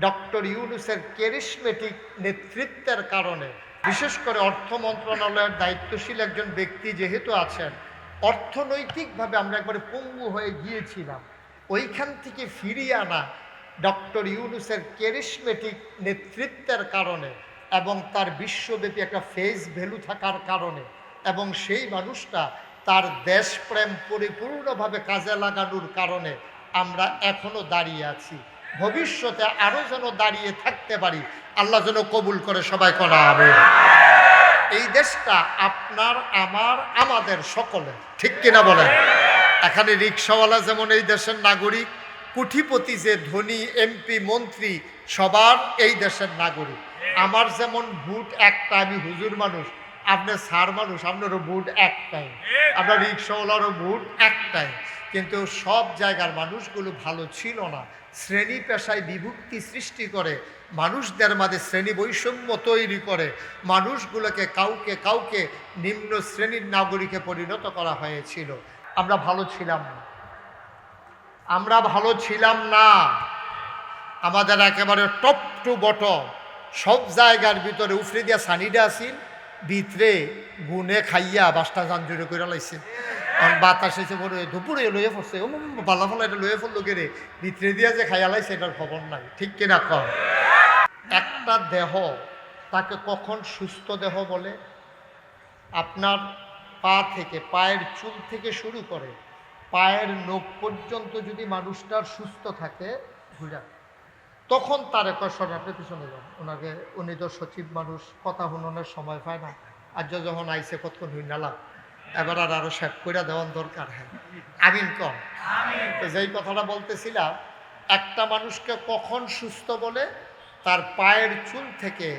Doctor ইউনূসের charismatic নেতৃত্বের কারণে, বিশেষ করে অর্থ মন্ত্রণালয়ের দায়িত্বশীল একজন ব্যক্তি যেহেতু আছেন, অর্থনৈতিকভাবে আমরা একবারে পঙ্গু হয়ে গিয়েছিলাম। ওইখান থেকে ফিরিয়ে আনা ডক্টর ইউনূসের ক্যারিসমেটিক নেতৃত্বের কারণে এবং তার বিশ্বব্যাপী একটা ফেস ভ্যালু থাকার কারণে এবং সেই মানুষটা তার দেশপ্রেম পরিপূর্ণভাবে কাজে লাগানোর কারণে আমরা এখনো দাঁড়িয়ে আছি। ভবিষ্যতে আরো যেন দাঁড়িয়ে থাকতে পারি, আল্লাহ যেন কবুল করে সবাই করা হবে। এই দেশটা আপনার, আমার, আমাদের সকলের, ঠিক কিনা বলেন? এখানে রিক্সাওয়ালা যেমন এই দেশের নাগরিক, কোটিপতি যে ধনী এমপি মন্ত্রী সবার এই দেশের নাগরিক। আমার যেমন ভোট একটা, আমি হুজুর মানুষ, আপনি সার মানুষ, আপনারও ভোট একটাই, আপনার রিক্সাওয়ালারও ভোট একটাই। কিন্তু সব জায়গার মানুষগুলো ভালো ছিল না, শ্রেণী পেশায় বিভক্তি সৃষ্টি করে, মানুষদের মাঝে শ্রেণী বৈষম্য তৈরি করে, মানুষগুলোকে কাউকে কাউকে নিম্ন শ্রেণীর নাগরিকে পরিণত করা হয়েছিল। আমরা ভালো ছিলাম না, আমরা ভালো ছিলাম না। আমাদের একেবারে টপ টু বটম সব জায়গার ভিতরে উফরে দিয়া সানিডা আসিল, ভিতরে গুনে খাইয়া বাসটা যান জুড়ে করে লাইছে। বাতাস এসে পড়ে দুপুরে লইয়ে পড়ছে, ও পাল্লা ফাল্লা এটা লইয়ে পড়লো কে রে, ভিতরে দিয়া যে খাইয়া লাইছে এটার খবর নাই, ঠিক কিনা কম? একটা দেহ তাকে কখন সুস্থ দেহ বলে? আপনার পা থেকে, পায়ের চুল থেকে শুরু করে পায়ের নখ পর্যন্ত যদি মানুষটার সুস্থ থাকে, ঘুরা, তখন তার একটা আপনি পিছনে যান, ওনাকে, উনি তো সচিব মানুষ, কথা শুনানোর সময় পায় না, আর যখন আইসে কতক্ষণ হই নালা, এবার আর আরো শেষ করে দেওয়ার দরকার। হ্যাঁ, আমিন কম। যেই কথাটা বলতেছিলাম, একটা মানুষকে কখন সুস্থ বলে? তার পায়ের চুল থেকে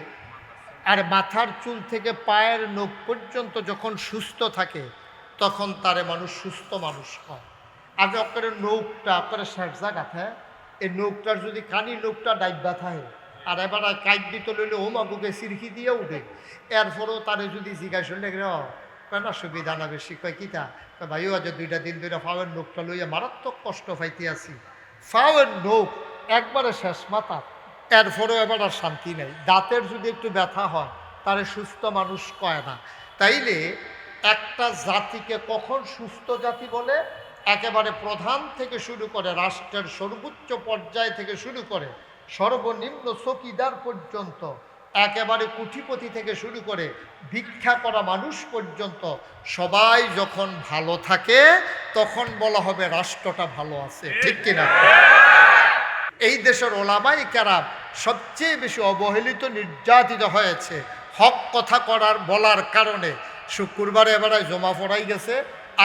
আর মাথার চুল থেকে পায়ের নখ পর্যন্ত যখন সুস্থ থাকে, তখন তারে মানুষ সুস্থ মানুষ হয়। আগে আপনার নৌকটা আপনার শেষ জায়গাতে, এই নৌকটার যদি কানি নৌকটা ডাইবা থাকে আর এবার কাইট দিতে লইলে ও মাগুকে সিরকি দিয়ে উঠে, এরপরেও তারে যদি জিজ্ঞাসা লেগে না সুবিধা না বেশি, কয় কিতা, ভাইও আজ 2 দিন ধরে ফাওয়ের নৌকটা লইয়া মারাত্মক কষ্ট পাইতে আছি, ফাওয়ের নৌক একবারে শেষ মাথা, এরপরেও এবার আর শান্তি নেই। দাঁতের যদি একটু ব্যথা হয় তারে সুস্থ মানুষ কয় না। তাইলে একটা জাতিকে কখন সুস্থ জাতি বলে? একেবারে প্রধান থেকে শুরু করে, রাষ্ট্রের সর্বোচ্চ পর্যায় থেকে শুরু করে সর্বনিম্ন চৌকিদার পর্যন্ত, একেবারে কোটিপতি থেকে শুরু করে ভিক্ষা করা মানুষ পর্যন্ত সবাই যখন ভালো থাকে, তখন বলা হবে রাষ্ট্রটা ভালো আছে, ঠিক কিনা? এই দেশের ওলামাই কেরাম সবচেয়ে বেশি অবহেলিত, নির্যাতিত হয়েছে হক কথা বলার কারণে। শুক্রবারে এবারে জমা পড়াই গেছে,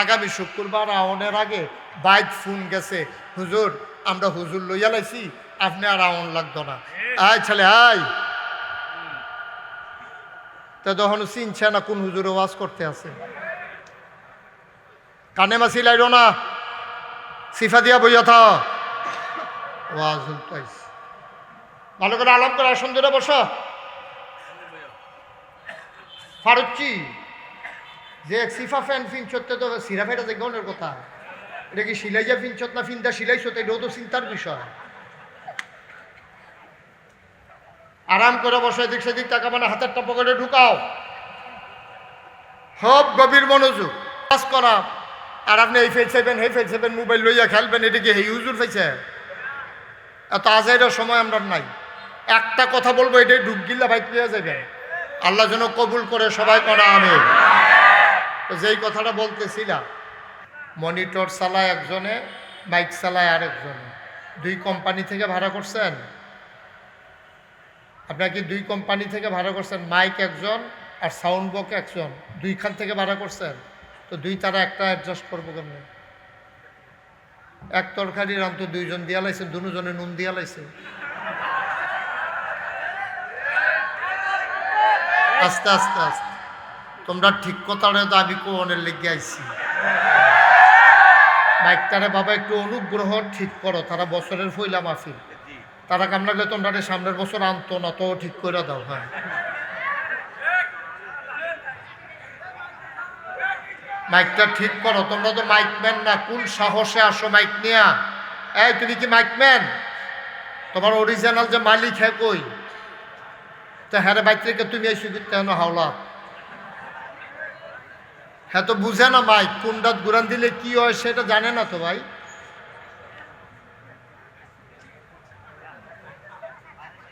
আগামী শুক্রবার আওনের আগে বাইক ফোন গেছে, হুজুর আমরা হুজুর লইয়া লাইছি, আপনি আর আওন লাগতো না, আয় ছেলে আয়। তা তখন চিনছে না কোন হুজুর ওয়াজ করতে আছে, কানে মাসি লাইল না, সিফা দিয়া বইয়া থা, ওয়াজ পাইছে, ভালো করে আলাপ করে আসন ধরে বসা। ফারুচি যে সিফা ফ্যান ফিনছতে তো সিরা ফেটা যে গনের কথা, এটা কি সিলাইয়া ফিনছত না ফিনদা সিলাইছত, এটাও তো চিন্তার বিষয়। আরাম করে বসে, এদিক সেদিক টাকা মানে হাতের টাকা পকেটে ঢুকাও, সব গভীর মনোযোগ কাজ করা। আর আপনি এই ফেলছেন, হে ফেলছেন, মোবাইল লইয়া খেলবেন, এটা কি হে হুজুর ফেলছে? এত আজাইরের সময় আমরা নাই। একটা কথা বলবো, এটাই ঢুক গিল্লা ভাই পেয়ে যাবেন, আল্লাহ যেন কবুল করে সবাই করা আমি। তো যেই কথাটা বলতেছিলাম, মনিটর চালায় একজনে, মাইক চালায় আরেকজনে, 2 কোম্পানি থেকে ভাড়া করছেন। আপনার কি 2 কোম্পানি থেকে ভাড়া করছেন? মাইক একজন আর সাউন্ড বক্স একজন, 2 খান থেকে ভাড়া করছেন। তো 2 তারা একটা অ্যাডজাস্ট করবো কেমন? এক তরকারি রাম তো 2 জন দিয়া লাইছে, 2 জনে নুন দিয়া লাইছে। আস্তে আস্তে আস্তে তোমরা ঠিক কথাটা তো আমি কোনের লেগে আইছি। বাইকটারে বাবা একটু অনুগ্রহ ঠিক করো, তারা বছরের ফইলা মাফিল, তারা কাম লাগলে তোমরা সামনের বছর আনতো না, তো ঠিক করে দাও। হ্যাঁ, মাইকটা ঠিক করো, তোমরা তো মাইকম্যান না, কোন সাহসে আসো মাইক নিয়া? এই তুমি কি মাইকম্যান? তোমার অরিজিনাল যে মালিক হ্যাঁ কই? তো হ্যাঁ রে বাইত্রিকে তুমি এই সুবিধা কেন হাওলা? হ্যাঁ তো বুঝে না মাইক কোনটাত ঘুরান দিলে কি হয় সেটা জানে না তো ভাই।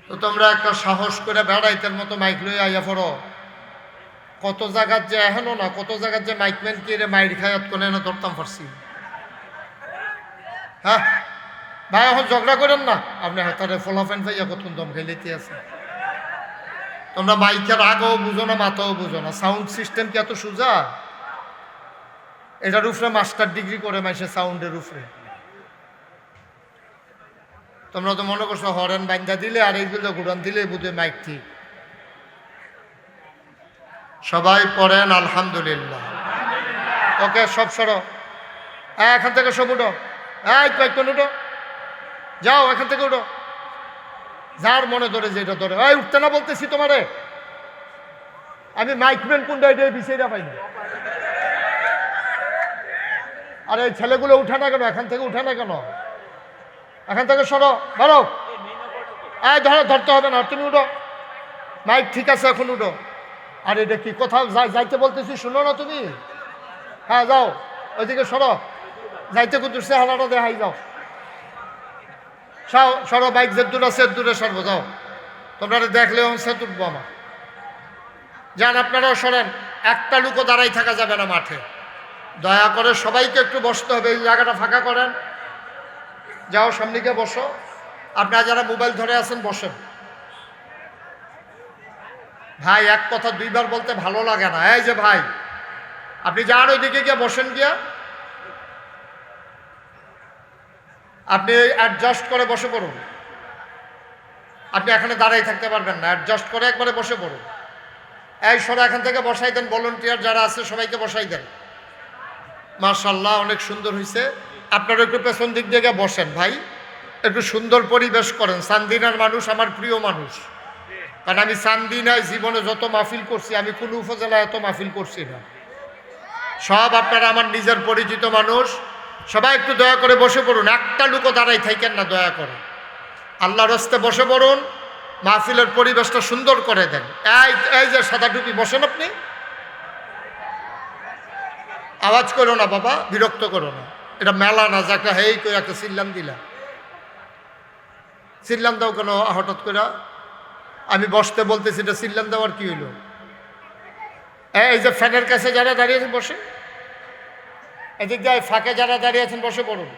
তো তোমরা একটা সাহস করে বেড়াইতের মতো মাইক লই আইয়া পড়ো। কত জায়গার যে এহেনো না, কত জায়গার যে মাইকম্যান কি রে মাইর খায়াত কোনে না ধরতাম পারছি। হ্যাঁ ভাই এখন ঝগড়া করেন না, আপনি হাতারে ফলাফেন ভাইয়া কতক্ষণ দম খেলিতে আছে। তোমরা মাইকের আগেও বুঝো না মাথাও বুঝো না, সাউন্ড সিস্টেম কি এত সোজা? এটার উপরে মাস্টার ডিগ্রি করে মাইসে সাউন্ডের উপরে। তোমরা তো মনে করছো হরেন বান্ধা দিলে আর এইগুলো ঘুরান দিলে বুঝে মাইক ঠিক। সবাই পড়েন আলহামদুলিল্লাহ। ওকে সব সরো, এখান থেকে সব উঠো, কয়েকজন উঠো, যাও এখান থেকে উঠো, যার মনে ধরে যেটা ধরে। উঠতে না বলতেছি তোমারে, আমি মাইকম্যান কোনটা এটা বিষয়টা পাইনি। আর এই ছেলেগুলো উঠে না কেন? এখান থেকে উঠে না কেন? এখান থেকে সরো, ধরো, ধরো, ধরতে হবে না, তুমি উঠো, মাইক ঠিক আছে এখন উঠো। আর এটা কি কোথাও যাইতে বলতেছি শুনো না তুমি? হ্যাঁ যাও ওইদিকে সরো, যাইতে কুতুরছে হালাটা দেখাই যাও, সরো, বাইক যে দূর আছে দূরে সরবো, যাও। তোমরা দেখলেও সে তুটবো আমার। যান আপনারাও সরেন, একটা লুকও দাঁড়াই থাকা যাবে না মাঠে। দয়া করে সবাইকে একটু বসতে হবে, এই জায়গাটা ফাঁকা করেন। যাও সামনে গিয়ে বসো, আপনারা যারা মোবাইল ধরে আছেন বসেন। ভাই এক কথা দুইবার বলতে ভালো লাগে না। এই যে ভাই আপনি যান ওইদিকে গিয়ে বসেন, গিয়া আপনি অ্যাডজাস্ট করে বসে পড়ুন। আপনি এখানে দাঁড়াই থাকতে পারবেন না, অ্যাডজাস্ট করে একবারে বসে পড়ুন। এই সরা এখান থেকে বসাই দেন, ভলান্টিয়ার যারা আছে সবাইকে বসাই দেন। মাশাআল্লাহ অনেক সুন্দর হয়েছে। আপনারা একটু পেছন দিক দিয়ে বসেন ভাই, একটু সুন্দর পরিবেশ করেন। চান্দিনার মানুষ আমার প্রিয় মানুষ, কারণ আমি চান্দিনায় জীবনে যত মাহফিল করছি আমি কোনো উপজেলায় এত মাহফিল করছি না। সব আপনারা আমার নিজের পরিচিত মানুষ। সবাই একটু দয়া করে বসে পড়ুন, একটা লুকও দাঁড়াই থাকেন না, দয়া করে আল্লাহর রাস্তে বসে পড়ুন। মাহফিলের পরিবেশটা সুন্দর করে দেন। এই যে সাদা টুপি বসেন, আপনি আওয়াজ করো না বাবা, বিরক্ত করো না, এটা মেলা না যে একটা হেই করে একটা চিল্লাম দিলা। চিল্লাম দাও কেন হঠাৎ করে? আমি বসতে বলতেছি, এটা চিল্লাম দেওয়ার কি হইল? এই যে ফ্যানের কাছে যারা দাঁড়িয়েছেন বসে, এদিক দিয়ে ফাঁকে যারা দাঁড়িয়ে আছেন বসে পড়ুন।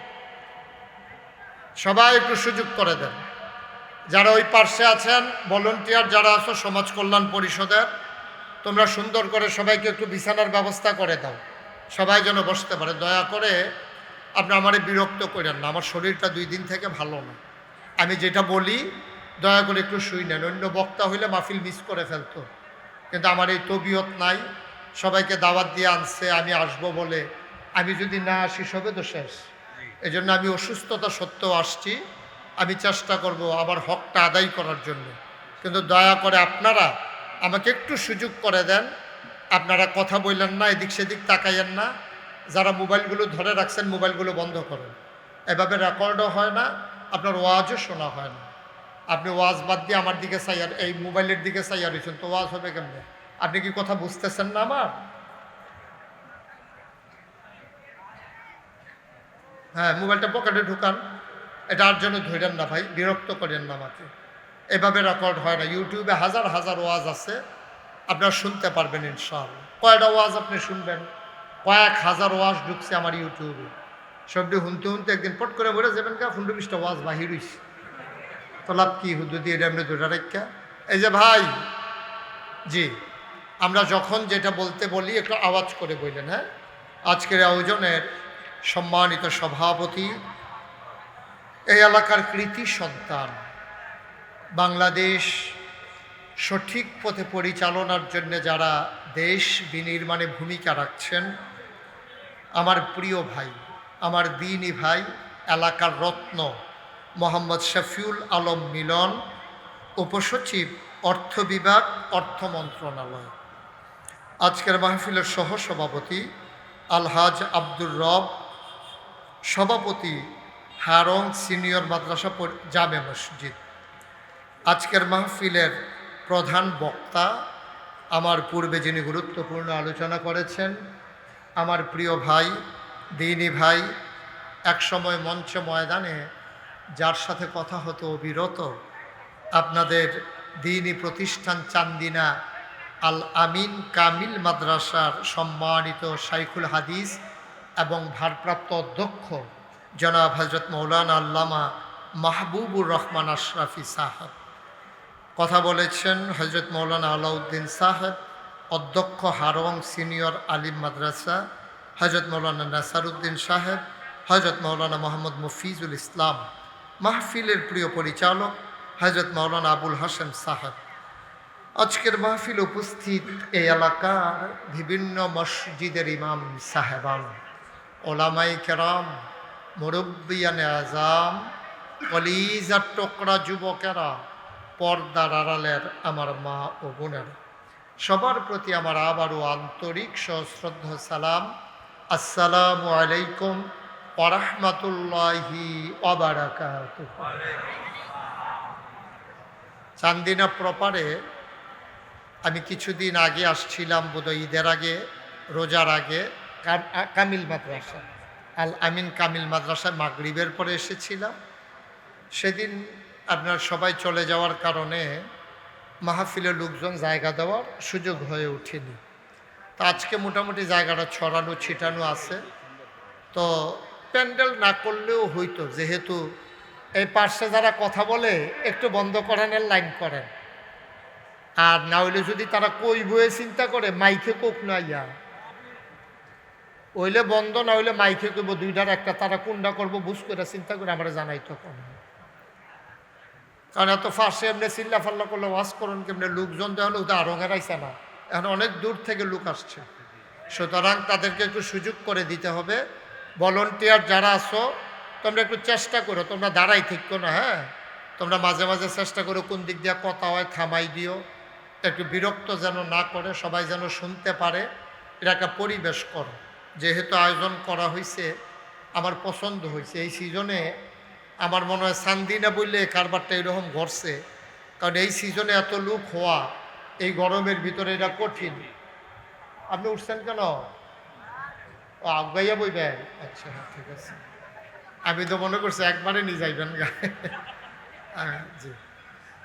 সবাই একটু সুযোগ করে দেন। যারা ওই পার্শ্বে আছেন, ভলান্টিয়ার যারা আছো সমাজ কল্যাণ পরিষদের, তোমরা সুন্দর করে সবাইকে একটু বিছানার ব্যবস্থা করে দাও, সবাই যেন বসতে পারে। দয়া করে আপনি আমারে বিরক্ত করেন না, আমার শরীরটা 2 দিন থেকে ভালো না। আমি যেটা বলি দয়া করে একটু শুই নেন। অন্য বক্তা হইলে মাহফিল মিস করে ফেলতো, কিন্তু আমার এই তবিয়ত নাই। সবাইকে দাওয়াত দিয়ে আনছে, আমি আসবো বলে, আমি যদি না আসি সবে তো শেষ। এই জন্য আমি অসুস্থতা সত্ত্বেও আসছি। আমি চেষ্টা করব আমার হকটা আদায় করার জন্য, কিন্তু দয়া করে আপনারা আমাকে একটু সুযোগ করে দেন। আপনারা কথা বললেন না, এদিক সেদিক তাকাইয়েন না। যারা মোবাইলগুলো ধরে রাখছেন মোবাইলগুলো বন্ধ করেন। এভাবে রেকর্ডও হয় না, আপনার ওয়াজও শোনা হয় না। আপনি ওয়াজ বাদ দিয়ে আমার দিকে চাইয়ার, এই মোবাইলের দিকে চাইয়া রয়েছেন, তো ওয়াজ হবে কেমনে? আপনি কি কথা বুঝতেছেন না আমার? হ্যাঁ, মোবাইলটা পকেটে ঢুকান, এটা আর জন্য ধরেন না ভাই, বিরক্ত করেন না আমাকে। এভাবে রেকর্ড হয় না। ইউটিউবে হাজার হাজার ওয়াজ আছে, আপনারা শুনতে পারবেন ইনশাআল্লাহ। কয়টা ওয়াজ আপনি শুনবেন? কয়েক হাজার ওয়াজ ঢুকছে আমার ইউটিউবে। সবটি শুনতে শুনতে একদিন পট করে বলে যাবেন কা 15-20টা ওয়াজ বাহির হইছে, তো লাভ কি? হুদু দিয়ে এটা এমনি দুটা রেখা। এই যে ভাই, জি আমরা যখন যেটা বলতে বলি একটু আওয়াজ করে বললেন। হ্যাঁ, আজকের আয়োজনের সম্মানিত সভাপতি, এই এলাকার কৃতি সন্তান, বাংলাদেশ সঠিক পথে পরিচালনার জন্য যারা দেশ বিনির্মাণে ভূমিকা রাখছেন, আমার প্রিয় ভাই, আমার দিনী ভাই, এলাকার রত্ন মোহাম্মদ শফিউল আলম মিলন, উপসচিব অর্থ বিভাগ, অর্থ মন্ত্রণালয়। আজকের মাহফিলের সহসভাপতি আলহাজ আব্দুর রব, সভাপতি হারং সিনিয়র মাদ্রাসা জামে মসজিদ। আজকের মাহফিলের প্রধান বক্তা, আমার পূর্বে যিনি গুরুত্বপূর্ণ আলোচনা করেছেন, আমার প্রিয় ভাই, দিনী ভাই, একসময় মঞ্চ ময়দানে যার সাথে কথা হতো অবিরত, আপনাদের দিনী প্রতিষ্ঠান চান্দিনা আল আমিন কামিল মাদ্রাসার সম্মানিত শাইখুল হাদিস এবং ভারপ্রাপ্ত অধ্যক্ষ জনাব হজরত মৌলানা আল্লামা মাহবুবুর রহমান আশরাফি সাহেব। কথা বলেছেন হজরত মৌলানা আলাউদ্দিন সাহেব, অধ্যক্ষ হারং সিনিয়র আলিম মাদ্রাসা, হজরত মৌলানা নাসারুদ্দিন সাহেব, হজরত মৌলানা মোহাম্মদ মফিজুল ইসলাম, মাহফিলের প্রিয় পরিচালক হজরত মৌলানা আবুল হাসেম সাহেব। আজকের মাহফিল উপস্থিত এই এলাকার বিভিন্ন মসজিদের ইমাম সাহেবান, ওলামাই কেরাম, মুরব্বিয়ানে আজাম, কলিজার টুকরা যুবকেরা, পর্দার আড়ালের আমার মা ও বোনেরা, সবার প্রতি আমার আবারও আন্তরিক সশ্রদ্ধ সালাম। আসসালামু আলাইকুম ওয়া রাহমাতুল্লাহি ওয়া বারাকাতুহু। চান্দিনা প্রপারে আমি কিছুদিন আগে আসছিলাম, বোধহয় ঈদের আগে, রোজার আগে, কামিল মাদ্রাসা আল আমিন কামিল মাদ্রাসায় মাগরিবের পরে এসেছিলাম। সেদিন আপনার সবাই চলে যাওয়ার কারণে মাহফিলে লোকজন জায়গা দেওয়ার সুযোগ হয়ে ওঠেনি। তা আজকে মোটামুটি জায়গাটা ছড়ানো ছিটানো আছে, তো প্যান্ডেল না করলেও হইতো, যেহেতু এই পার্শ্বে যারা কথা বলে একটু বন্ধ করানোর লাইন করেন, আর না হইলে যদি তারা কই বয়ে চিন্তা করে মাইকে কোক না ইয়া হইলে বন্ধ, না হইলে মাইকে কইব, দুইটার একটা তারা কোনটা করবো বুঝ করে চিন্তা করে আমরা জানাই তো কম। কারণ এত ফাঁসে এমনি চিল্লা ফাল্লা করলে ওয়াজ করুন কেমনি, লোকজন দেওয়া হলে ওটা আরো হেরাইছে না, এখন অনেক দূর থেকে লোক আসছে, সুতরাং তাদেরকে একটু সুযোগ করে দিতে হবে। ভলেন্টিয়ার যারা আসো তোমরা একটু চেষ্টা করো, তোমরা দাঁড়াই থেকো না, হ্যাঁ, তোমরা মাঝে মাঝে চেষ্টা করো কোন দিক দিয়ে কথা হয় থামাই দিও, একটু বিরক্ত যেন না করে, সবাই যেন শুনতে পারে, এটা একটা পরিবেশ করো। যেহেতু আয়োজন করা হয়েছে, আমার পছন্দ হয়েছে। এই সিজনে আমার মনে হয় চান্দিনা বললে কারবারটা এরকম ঘটছে, কারণ এই সিজনে এত লোক হওয়া এই গরমের ভিতরে এটা কঠিন। আপনি উঠছেন কেন? ও আগাইয়া বইবেন? আচ্ছা, ঠিক আছে, আমি তো মনে করছি একবারে নিয়ে যাইবেন গায়ে। জি,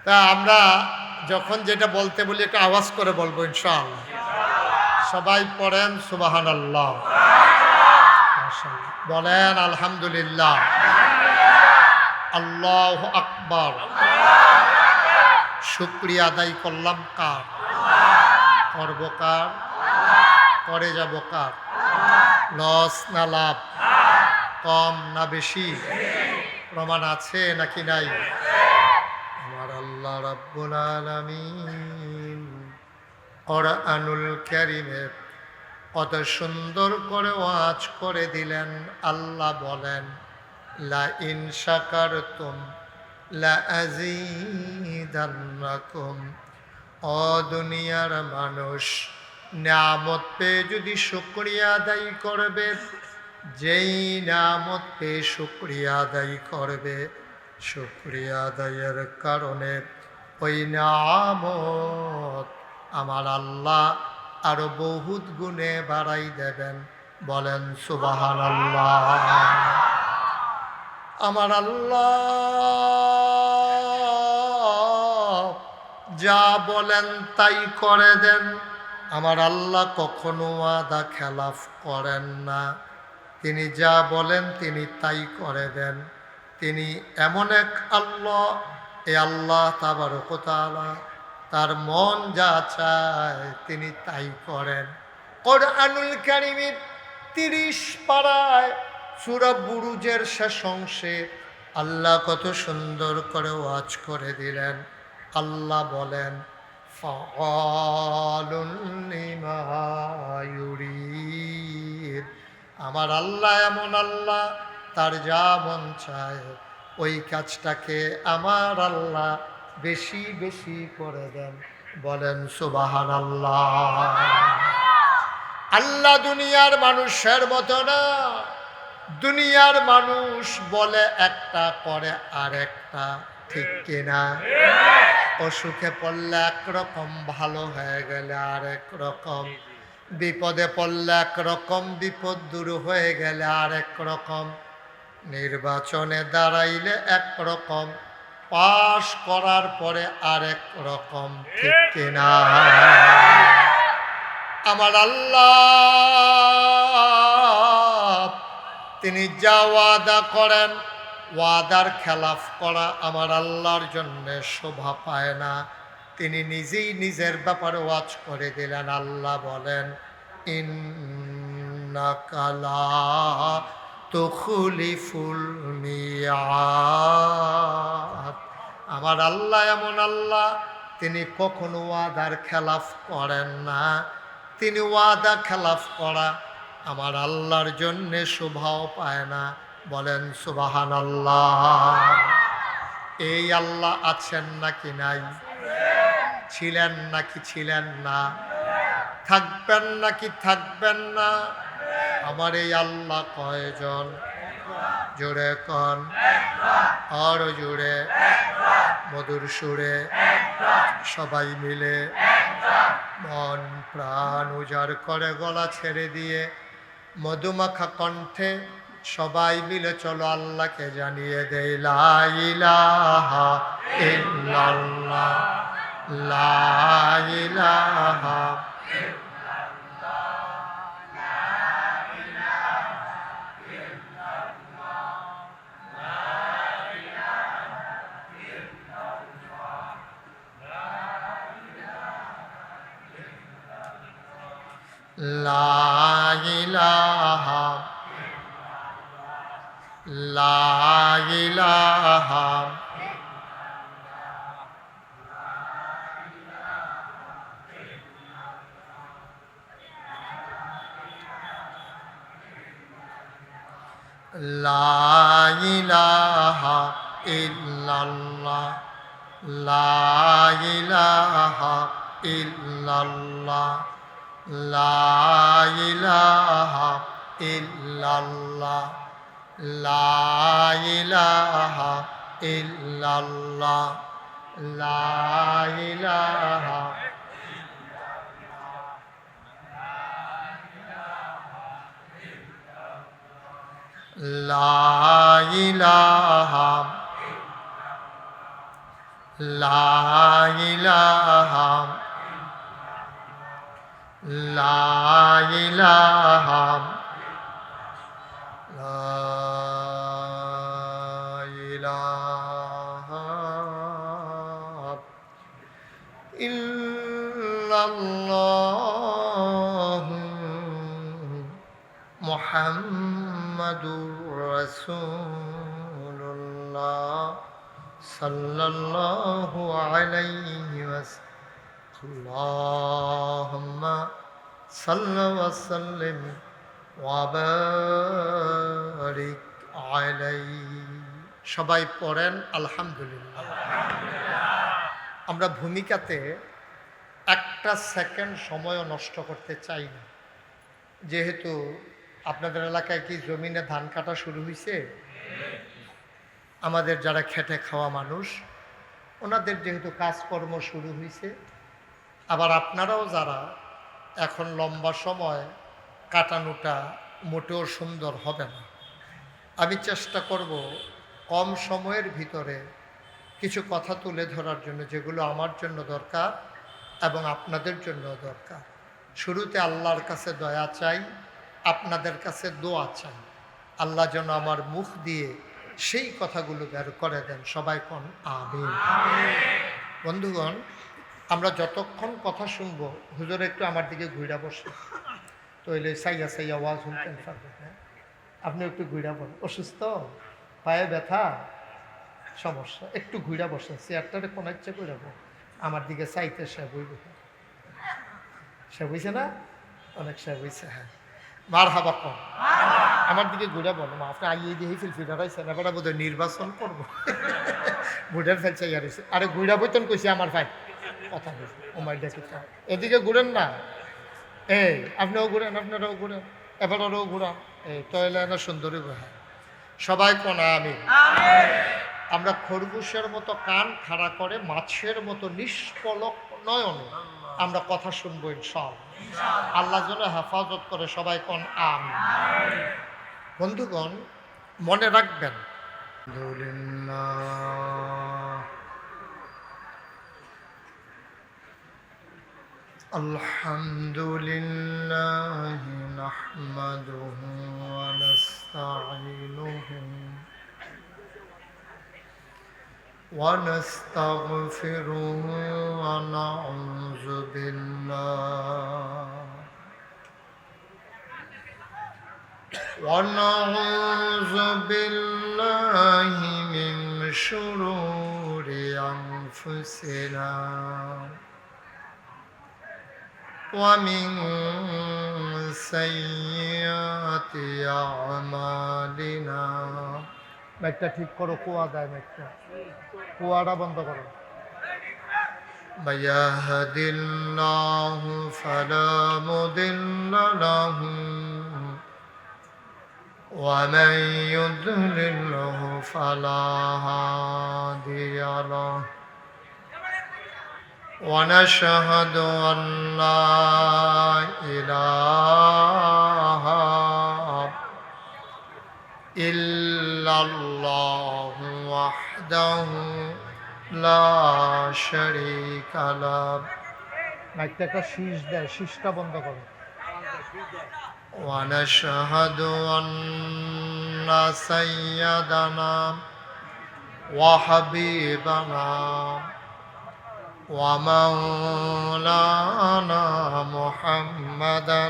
তা আমরা যখন যেটা বলতে বলি একটা আওয়াজ করে বলবো ইনশাআল্লাহ। সবাই পড়েন সুবহানাল্লাহ, বলেন আলহামদুলিল্লাহ, আল্লাহু আকবার। শুকরিয়া আদায় করলাম কার? করব কার? করে যাব কার? লস না লাভ? কম না বেশি? প্রমাণ আছে নাকি নাই? আমার আল্লাহ রাব্বুল আলামিন কুরআনুল কারীমে কত সুন্দর করে ওয়াজ করে দিলেন। আল্লাহ বলেন, লা ইন শাকারতুম লা আযীদান্নাকুম। ও দুনিয়ার মানুষ, নিয়ামত পেয়ে যদি শুকরিয়া আদায় করবে, যেই নিয়ামত পেয়ে শুকরিয়া আদায় করবে, শুকরিয়া আদায়ের কারণে ওই নিয়ামত আমার আল্লাহ আরো বহুত গুণে বাড়াই দেবেন। বলেন সুবহানাল্লাহ। আমার আল্লাহ যা বলেন তাই করে দেন। আমার আল্লাহ কখনো ওয়াদা খেলাফ করেন না, তিনি যা বলেন তিনি তাই করে দেন। তিনি এমন এক আল্লাহ, এ আল্লাহ তাবারক ওয়া তাআলা তার মন যা চায় তিনি তাই করেন। কুরআনুল কারীমের 30 পারায় সূরা বুরুজের শেষ অংশে আল্লাহ কত সুন্দর করে ওয়াজ করে দিলেন। আল্লাহ বলেন, ফাআলুন লিমা ইউরিদ। আমার আল্লাহ এমন আল্লাহ, তার যা মন চায় ওই কাজটাকে আমার আল্লাহ বেশি বেশি করে দেন। বলেন সুবহানাল্লাহ। আল্লাহ দুনিয়ার মানুষের মতো না। দুনিয়ার মানুষ বলে একটা, করে আর একটা। ঠিক কিনা? অসুখে পড়লে একরকম, ভালো হয়ে গেলে আরেক রকম, বিপদে পড়লে একরকম, বিপদ দূর হয়ে গেলে আরেক রকম, নির্বাচনে দাঁড়াইলে একরকম, পাশ করার পরে আরেক রকম। ঠিক কিনা? আমার আল্লাহ তিনি যা ওয়াদা করেন, ওয়াদার খেলাফ করা আমার আল্লাহর জন্য শোভা পায় না। তিনি নিজেই নিজের ব্যাপারে ওয়াজ করে দিলেন। আল্লাহ বলেন, ইন্নাকা লা তুখলিফুল মিয়াদ। আমার আল্লাহ এমন আল্লাহ, তিনি কখনো ওয়াদার খেলাফ করেন না। তিনি ওয়াদা খেলাফ করা আমার আল্লাহর জন্য শোভাও পায় না। বলেন সুবহানাল্লাহ। এই আল্লাহ আছেন নাকি নাই? ছিলেন নাকি ছিলেন না? থাকবেন নাকি থাকবেন না? আমার এই আল্লাহ কয়জন? জোরে কন, আর জোরে, মধুর সুরে, সবাই মিলে মন প্রাণ উজাড় করে গলা ছেড়ে দিয়ে মধুমাখা কণ্ঠে সবাই মিলে চলো আল্লাহকে জানিয়ে দেই, লা ইলাহা ইল্লাল্লাহ, লা ইলাহা লা ইলাহা লা ইলাহা লা ইলাহা ইল্লাল্লাহ, লা ইলাহা ইল্লাল্লাহ, লা ইলাহা ইল্লাল্লাহ, লা ইলাহা ইল্লাল্লাহ, লা ইলাহা লা ইলাহা লা ইলাহা লা ইলাহা লা ইলাহা ইল্লাল্লাহ মুহাম্মাদুর রাসূলুল্লাহ সাল্লাল্লাহু আলাইহি ওয়াসাল্লাম। আল্লাহুম্মা সাল্লি ওয়া সাল্লিম ওয়া বারিক আলাইহি। সবাই পড়েন আলহামদুলিল্লাহ। আমরা ভূমিকাতে একটা সেকেন্ড সময়ও নষ্ট করতে চাই না। যেহেতু আপনাদের এলাকায় কি জমিনে ধান কাটা শুরু হয়েছে, আমাদের যারা খেটে খাওয়া মানুষ ওনাদের যেহেতু কাজকর্ম শুরু হয়েছে, আবার আপনারাও যারা এখন লম্বা সময় কাটানোটা মোটেও সুন্দর হবে না। আমি চেষ্টা করব কম সময়ের ভিতরে কিছু কথা তুলে ধরার জন্য, যেগুলো আমার জন্য দরকার এবং আপনাদের জন্য দরকার। শুরুতে আল্লাহর কাছে দয়া চাই, আপনাদের কাছে দোয়া চাই। আল্লাহ যেন আমার মুখ দিয়ে সেই কথাগুলো বের করে দেন। সবাই কোন আমিন। বন্ধুগণ, আমরা যতক্ষণ কথা শুনবো, হুজুর একটু আমার দিকে ঘুরা বসে, তো এলে সাইয়া সাইয়া আওয়াজ শুনতেন পারবেন। হ্যাঁ, আপনি একটু ঘুরা বসেন। অসুস্থ, পায়ে ব্যথা, সমস্যা, একটু ঘুরা বসেন। চেয়ারটারে কোন ইচ্ছে করে আমার দিকে চাইতে সে বইব। সে বইছে না? অনেক সে বইছে। হ্যাঁ, মার হাবা কম। আমার দিকে ঘুরে বলো, মা আপনি আইয়ে দিয়ে ফিলফিল হারাইছেন, এবার বোধ নির্বাচন করবো, ভোটের ফেলছে ইয়ারিছে। আরে ঘুরা বইতন কইছে আমার ভাই কথা বলছে। ও মাই ডেকে এদিকে ঘুরেন না। এই আপনিও ঘুরেন, আপনারাও ঘুরেন, এবারও ঘুরান। এই তয়লা না সুন্দরী বহা। সবাই কোন আমি। আমরা খরগোশের মতো কান খাড়া করে মাছের মতো নিষ্পলক নয়নে আমরা কথা শুনবো ইনশাআল্লাহ। আল্লাহ যেন হেফাজত করে, সবাই কোন আমিন। বন্ধুগণ, মনে রাখবেন, আলহামদুলিল্লাহ নাহমাদুহু ওয়া নাস্তাঈনুহু ونستغفره ونعوذ بالله من شرور أنفسنا ومن سيئات أعمالنا। মাইকটা ঠিক করো, কুয়া দেয় মাইকটা, কুয়াটা বন্ধ করো। من يهد الله فلا مضل له ومن يضلله فلا هادي له ونشهد أن لا إله إلا الله وحده لا شريك له। মাইকটা একটা শীষ দেয়, শীষটা বন্ধ করো। ونشهد أن سيدنا وحبيبنا ومولانا محمدا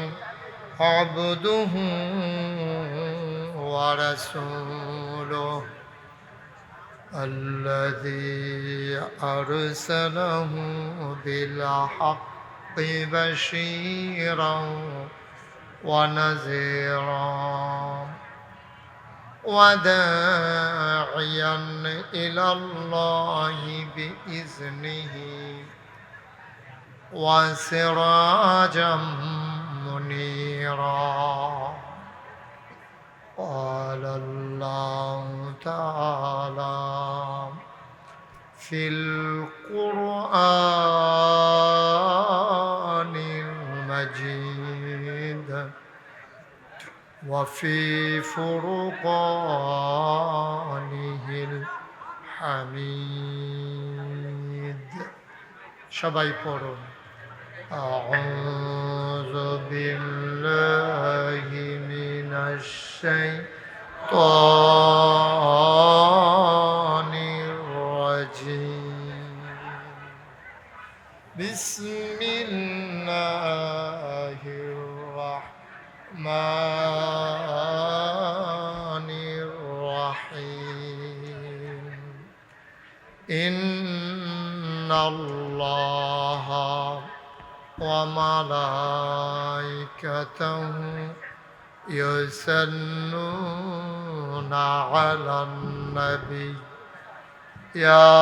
عبده ورسوله الذي أرسله بالحق بشيرا ونذيرا وداعيا إلى الله بإذنه وسراجا منيرا. قال الله تعالى في القرآن المجيد وفي فرقانه الحميد. সবাই পড়ুন, أعوذ بالله من الشيطان الرجيم. بسم الله الرحمن الرحيم. إن الله وملائكته يصلون على النبي يا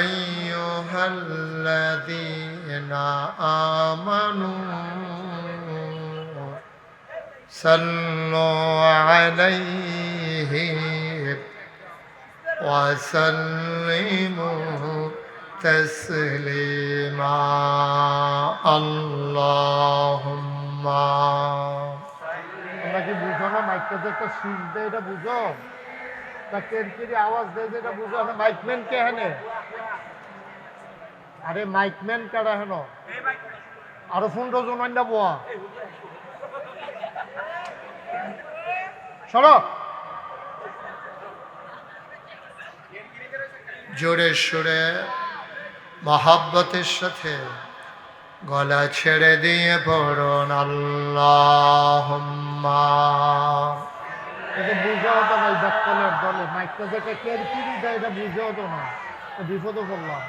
أيها الذين آمنوا صلوا عليه وسلموا تسليما. اللهم তোমরা কি বুঝো না? মাইকটাতে একটা সুইচ দেয়, এটা বুঝো? তা কেরকেরি আওয়াজ দেয়, এটা বুঝো না? মাইকম্যান কে হেনে? আরে মাইকম্যান কারা হেন? আরো 15 জন আইনা বোয়া সরো। জোরে সুরে মহাব্বতের সাথে গলা ছেড়ে দিয়ে পড়ুন আল্লাহুম্মা। এটা বুঝাও তো ভাই, ডাক্তারের দলে মাইকটা দেখে কেরকিরি দেয়, এটা বুঝাও তো না, বিপদে পড়লাম।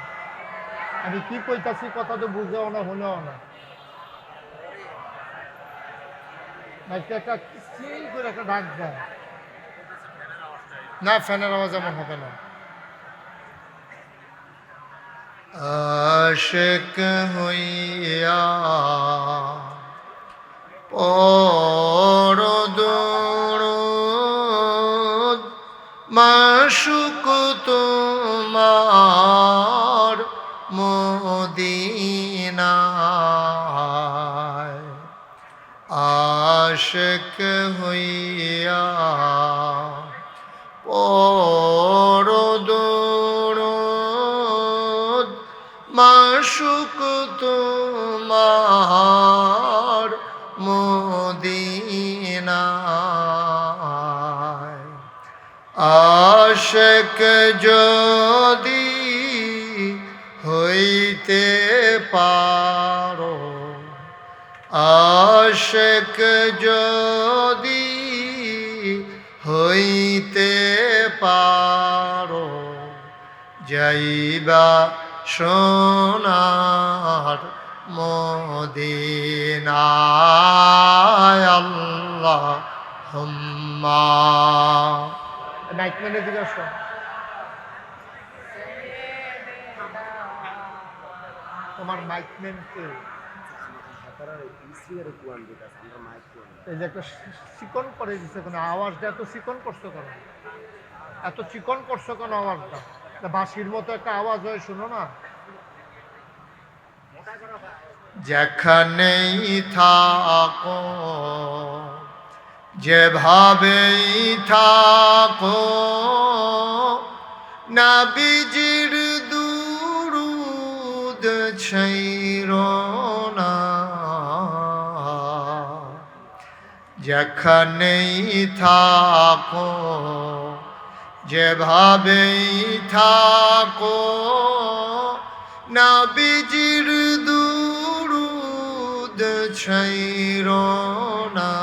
আমি কি কইতাছি কথা তো বুঝাও না, শুনেও না। মাইকটা একটা চিল করে একটা ডাক দেয় না, ফ্যানের আওয়াজ এমন হবে না। আশিক হইয়া পড় দুরূদ মাশুক তোমার মদিনায় আশিক হইয়া পড়ো দরুদ মাশুক তোমার মদিনায় আশিক যদি হইতে পারো আশিক যদি হইতে পারো যাইবা সোনার মদিনায় আল্লাহুম্মা নাইটম্যানে জিজ্ঞাসা তোমার মাইকম্যান কে এই যে একটা চিকন করে দিচ্ছে কোনো আওয়াজটা এত চিকন করছো কেন এত চিকন করছো কেন আওয়াজটা বাঁশির মতো একটা আওয়াজ হয় শুনো না যেখানেই থাকো যেভাবেই থাকো নবীজির দুরূদ ছাইরো না যেখানেই থাকো যেভাবেই থাকো নবীজির দুরূদ ছাইরো না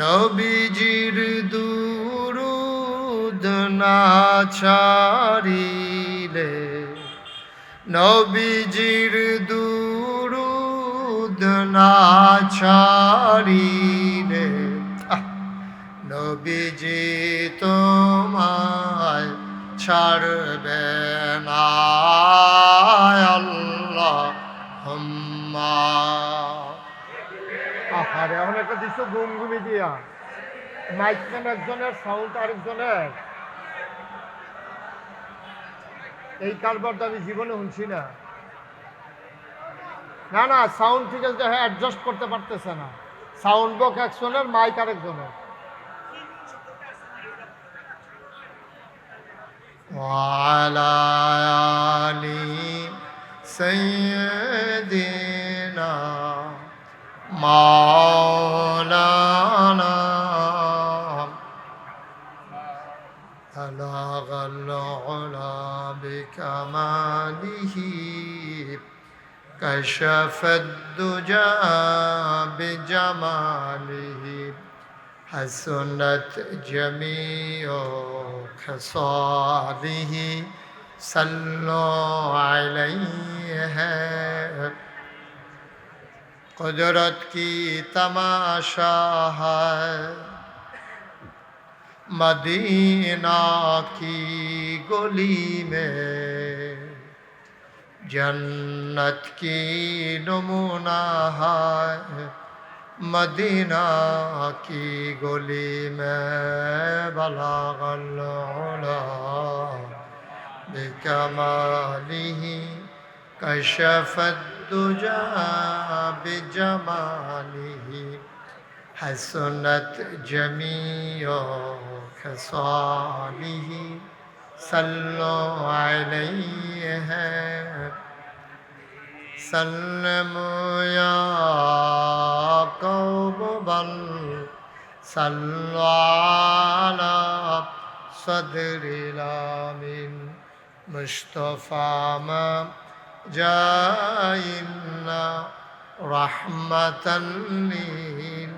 নবীজির দুরূদ না ছাড়িলে নবীজির দুরূদ না ছাড়িলে নবীজি তোমায় ছাড়বে না আল্লাহুম্মা আহারে এখন একটা দিচ্ছ ঘুমঘুমি দিয়া মাইকম্যান একজনের সাউন্ড আরেকজনের এই কারবারটা আমি জীবনে শুনছি না না না সাউন্ড ঠিক আছে হ্যাঁ অ্যাডজাস্ট করতে পারতেছে না সাউন্ড বক্স একজনের মাইক আরেকজনের وعلى آل سيدنا مولانا بلغ العلا بكماله كشف الدجى بجماله حسنت جميع خصاله صلوا عليه قدرت کی تماشا ہے مدینہ کی گلی میں جنت کی نمونہ ہے مدینہ کی گلی میں بلغ العلا بکمالہ کشف الدجى بجمالہ حسنت جميع خصالہ صلوا علیہ سلموا یا قوم بل صلوا علی صدر الامین مصطفى ما جائنا رحمة لل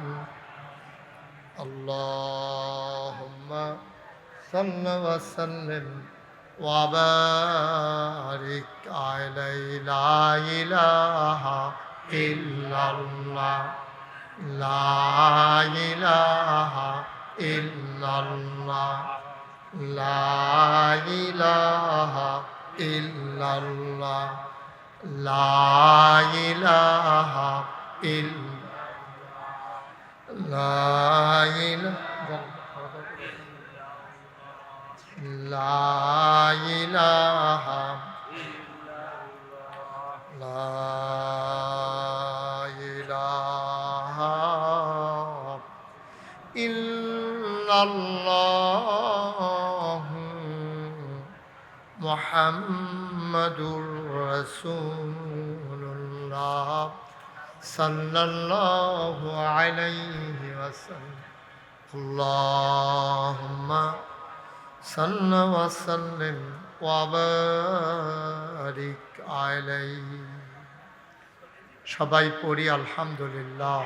اللهم صل وسلم وبارك عليه لا إله إلا الله لا إله إلا الله لا إله إلا الله لا إله إلا لا إله লা ইলাহা লা ইলাহা ইল্লাল্লাহু মুহাম্মাদুর রাসূলুল্লাহ সাল্লাল্লাহু আলাইহি ওয়াসাল্লাম আল্লাহুম্মা সাল্লি ওয়া সাল্লিম ওয়া বারিক আলাইহি। সবাই পড়ি আলহামদুলিল্লাহ,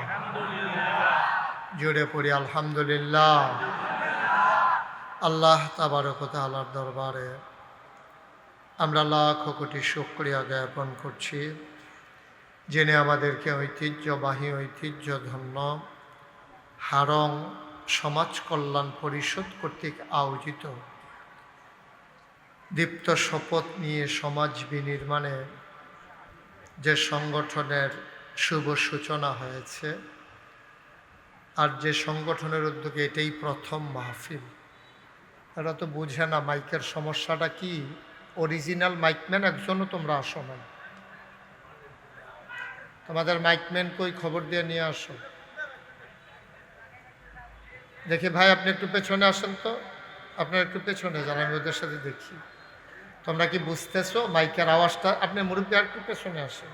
জোরে পড়ি আলহামদুলিল্লাহ। আল্লাহ তাবারক ওয়া তাআলার দরবারে আমরা লাখ কোটি শুকরিয়া জ্ঞাপন করছি, যিনি আমাদেরকে ঐতিহ্যবাহী ঐতিহ্যধন্য হারং সমাজ কল্যাণ পরিষদ কর্তৃক আয়োজিত দীপ্ত শপথ নিয়ে সমাজ বিনির্মাণে যে সংগঠনের শুভ সূচনা হয়েছে, আর যে সংগঠনের উদ্যোগে এটাই প্রথম মাহফিল। এরা তো বুঝে না মাইকের সমস্যাটা কি। অরিজিনাল মাইকম্যান একজনও তোমরা আসো না, তোমাদের মাইকম্যান কই, খবর দিয়ে নিয়ে আসো। দেখি ভাই আপনি একটু পেছনে আসেন তো, আপনার একটু পেছনে যান, আমি ওদের সাথে দেখি। তোমরা কি বুঝতেছো মাইকের আওয়াজটা? আপনি মুরব্বী আর একটু পেছনে আসেন।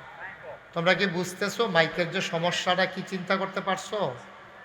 তোমরা কি বুঝতেছো মাইকের যে সমস্যাটা কি চিন্তা করতে পারছো?